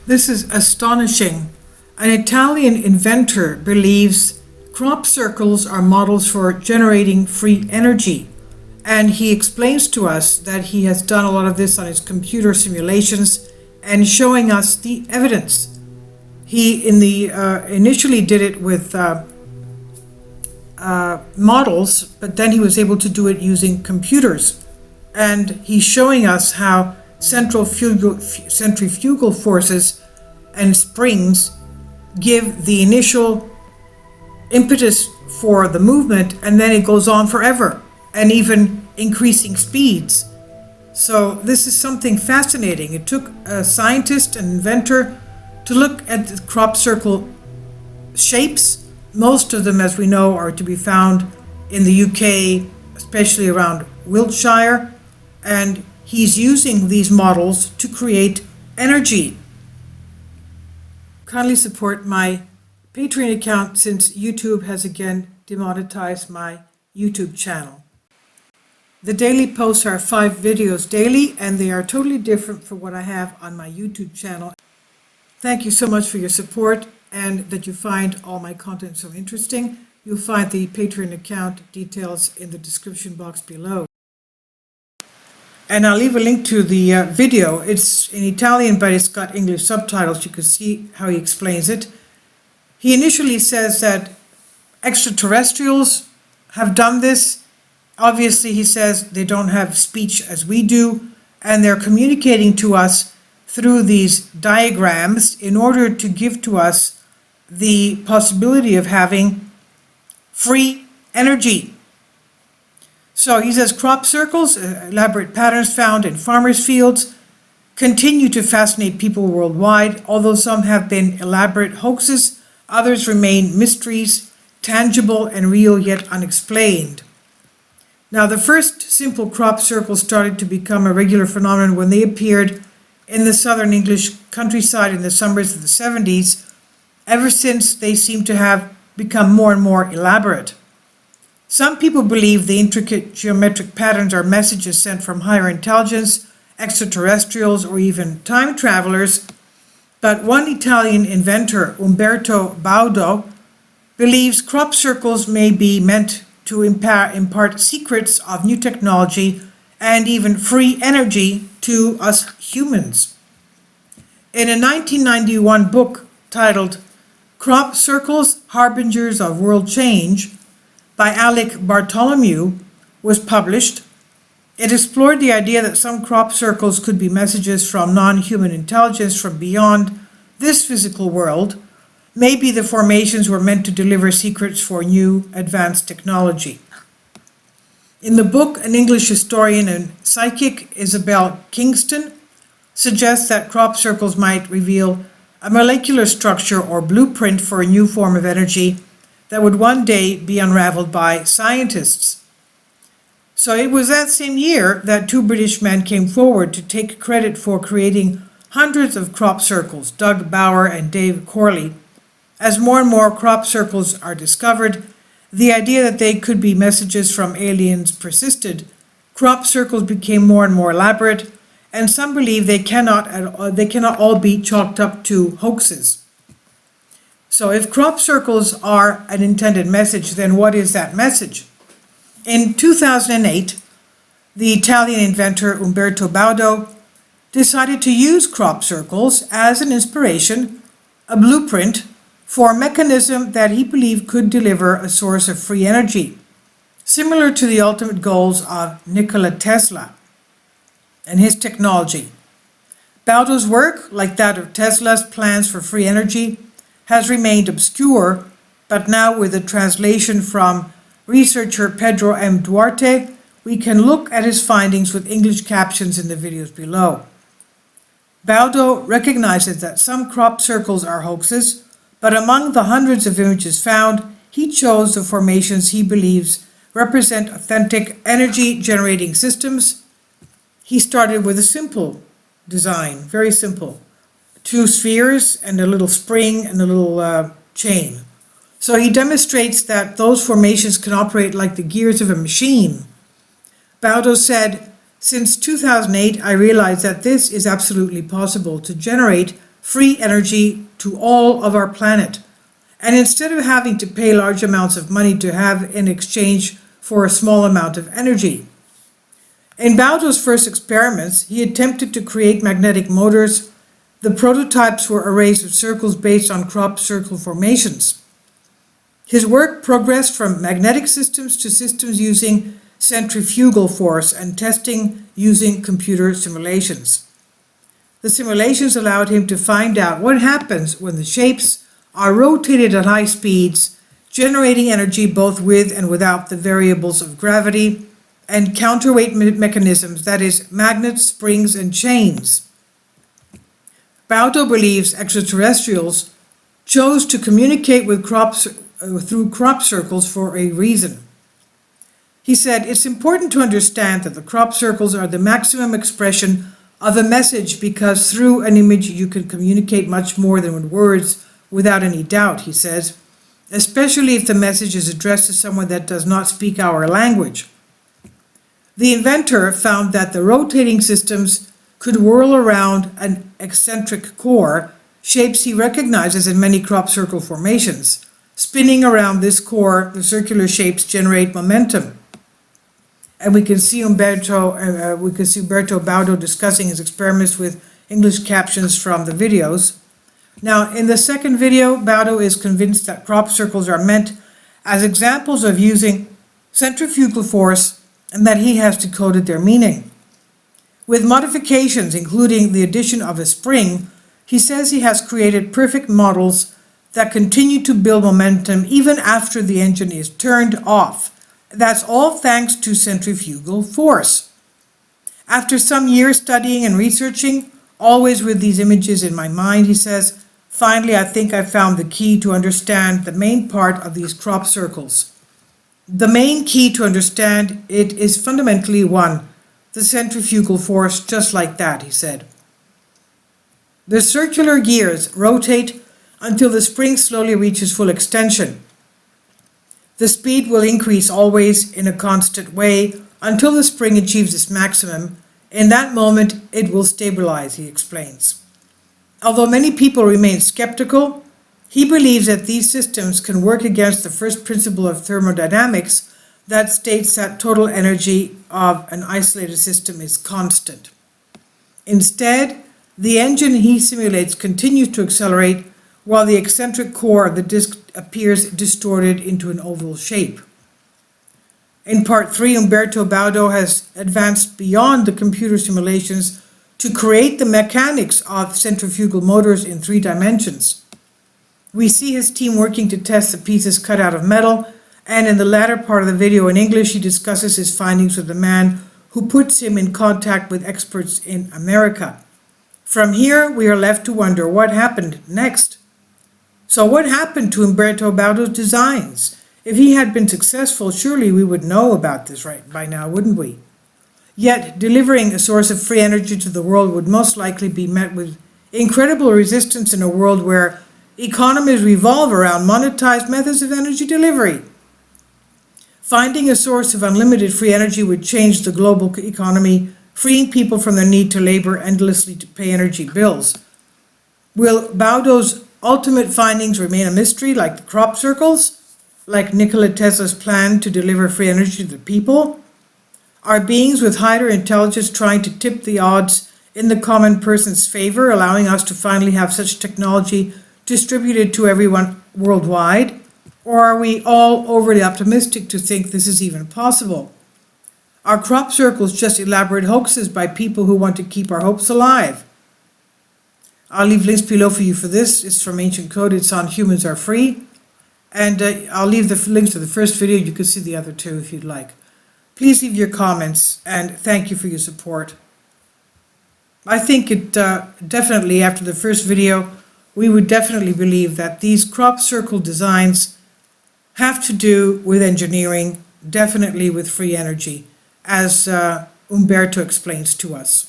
This is astonishing. An Italian inventor believes crop circles are models for generating free energy. And he explains to us that he has done a lot of this on his computer simulations and showing us the evidence. He initially did it with models, but then he was able to do it using computers. And he's showing us how centrifugal forces and springs give the initial impetus for the movement, and then it goes on forever, and even increasing speeds. So this is something fascinating. It took a scientist, an inventor, to look at the crop circle shapes. Most of them, as we know, are to be found in the UK, especially around Wiltshire, and he's using these models to create energy. Kindly support my Patreon account since YouTube has again demonetized my YouTube channel. The daily posts are 5 videos daily, and they are totally different from what I have on my YouTube channel. Thank you so much for your support and that you find all my content so interesting. You'll find the Patreon account details in the description box below. And I'll leave a link to the video. It's in Italian, but it's got English subtitles. You can see how he explains it. He initially says that extraterrestrials have done this. Obviously, he says they don't have speech as we do, and they're communicating to us through these diagrams in order to give to us the possibility of having free energy. So he says crop circles, elaborate patterns found in farmers' fields, continue to fascinate people worldwide. Although some have been elaborate hoaxes, others remain mysteries, tangible and real yet unexplained. Now, the first simple crop circles started to become a regular phenomenon when they appeared in the southern English countryside in the summers of the 70s. Ever since, they seem to have become more and more elaborate. Some people believe the intricate geometric patterns are messages sent from higher intelligence, extraterrestrials, or even time travelers. But one Italian inventor, Umberto Baudo, believes crop circles may be meant to impart secrets of new technology and even free energy to us humans. In a 1991 book titled Crop Circles, Harbingers of World Change, by Alec Bartholomew, was published. It explored the idea that some crop circles could be messages from non-human intelligence from beyond this physical world. Maybe the formations were meant to deliver secrets for new advanced technology. In the book, an English historian and psychic, Isabel Kingston, suggests that crop circles might reveal a molecular structure or blueprint for a new form of energy that would one day be unraveled by scientists. So it was that same year that 2 British men came forward to take credit for creating hundreds of crop circles, Doug Bauer and Dave Corley. As more and more crop circles are discovered, the idea that they could be messages from aliens persisted. Crop circles became more and more elaborate, and some believe they cannot all be chalked up to hoaxes. So if crop circles are an intended message, then what is that message? In 2008, the Italian inventor Umberto Baudo decided to use crop circles as an inspiration, a blueprint for a mechanism that he believed could deliver a source of free energy, similar to the ultimate goals of Nikola Tesla and his technology. Baudo's work, like that of Tesla's plans for free energy, has remained obscure, but now with a translation from researcher Pedro M. Duarte, we can look at his findings with English captions in the videos below. Baudo recognizes that some crop circles are hoaxes, but among the hundreds of images found, he chose the formations he believes represent authentic energy-generating systems. He started with a simple design, very simple. 2 spheres and a little spring and a little chain. So he demonstrates that those formations can operate like the gears of a machine. Baudo said, "Since 2008, I realized that this is absolutely possible to generate free energy to all of our planet. And instead of having to pay large amounts of money to have in exchange for a small amount of energy." In Baudo's first experiments, he attempted to create magnetic motors. The prototypes were arrays of circles based on crop circle formations. His work progressed from magnetic systems to systems using centrifugal force and testing using computer simulations. The simulations allowed him to find out what happens when the shapes are rotated at high speeds, generating energy both with and without the variables of gravity and counterweight mechanisms, that is, magnets, springs, and chains. Baudo believes extraterrestrials chose to communicate with through crop circles for a reason. He said, "It's important to understand that the crop circles are the maximum expression of a message because through an image you can communicate much more than with words without any doubt," he says, "especially if the message is addressed to someone that does not speak our language." The inventor found that the rotating systems could whirl around an eccentric core, shapes he recognizes in many crop circle formations. Spinning around this core, the circular shapes generate momentum. And we can see Umberto Baudo discussing his experiments with English captions from the videos. Now, in the second video, Baudo is convinced that crop circles are meant as examples of using centrifugal force and that he has decoded their meaning. With modifications, including the addition of a spring, he says he has created perfect models that continue to build momentum even after the engine is turned off. That's all thanks to centrifugal force. After some years studying and researching, always with these images in my mind, he says, "Finally, I think I found the key to understand the main part of these crop circles. The main key to understand it is fundamentally one, the centrifugal force, just like that," he said. The circular gears rotate until the spring slowly reaches full extension. The speed will increase always in a constant way until the spring achieves its maximum. In that moment, it will stabilize, he explains. Although many people remain skeptical, he believes that these systems can work against the first principle of thermodynamics that states that total energy of an isolated system is constant. Instead, the engine he simulates continues to accelerate while the eccentric core of the disk appears distorted into an oval shape. In part 3, Umberto Baudo has advanced beyond the computer simulations to create the mechanics of centrifugal motors in 3 dimensions. We see his team working to test the pieces cut out of metal, and in the latter part of the video in English, he discusses his findings with the man who puts him in contact with experts in America. From here, we are left to wonder what happened next. So what happened to Umberto Baudo's designs? If he had been successful, surely we would know about this right by now, wouldn't we? Yet, delivering a source of free energy to the world would most likely be met with incredible resistance in a world where economies revolve around monetized methods of energy delivery. Finding a source of unlimited free energy would change the global economy, freeing people from the need to labor endlessly to pay energy bills. Will Baudo's ultimate findings remain a mystery, like the crop circles? Like Nikola Tesla's plan to deliver free energy to the people? Are beings with higher intelligence trying to tip the odds in the common person's favor, allowing us to finally have such technology distributed to everyone worldwide? Or are we all overly optimistic to think this is even possible? Are crop circles just elaborate hoaxes by people who want to keep our hopes alive? I'll leave links below for you for this. It's from Ancient Code. It's on Humans Are Free. And I'll leave the links to the first video. You can see the other two if you'd like. Please leave your comments, and thank you for your support. I think it definitely, after the first video, we would definitely believe that these crop circle designs have to do with engineering, definitely with free energy, as Umberto explains to us.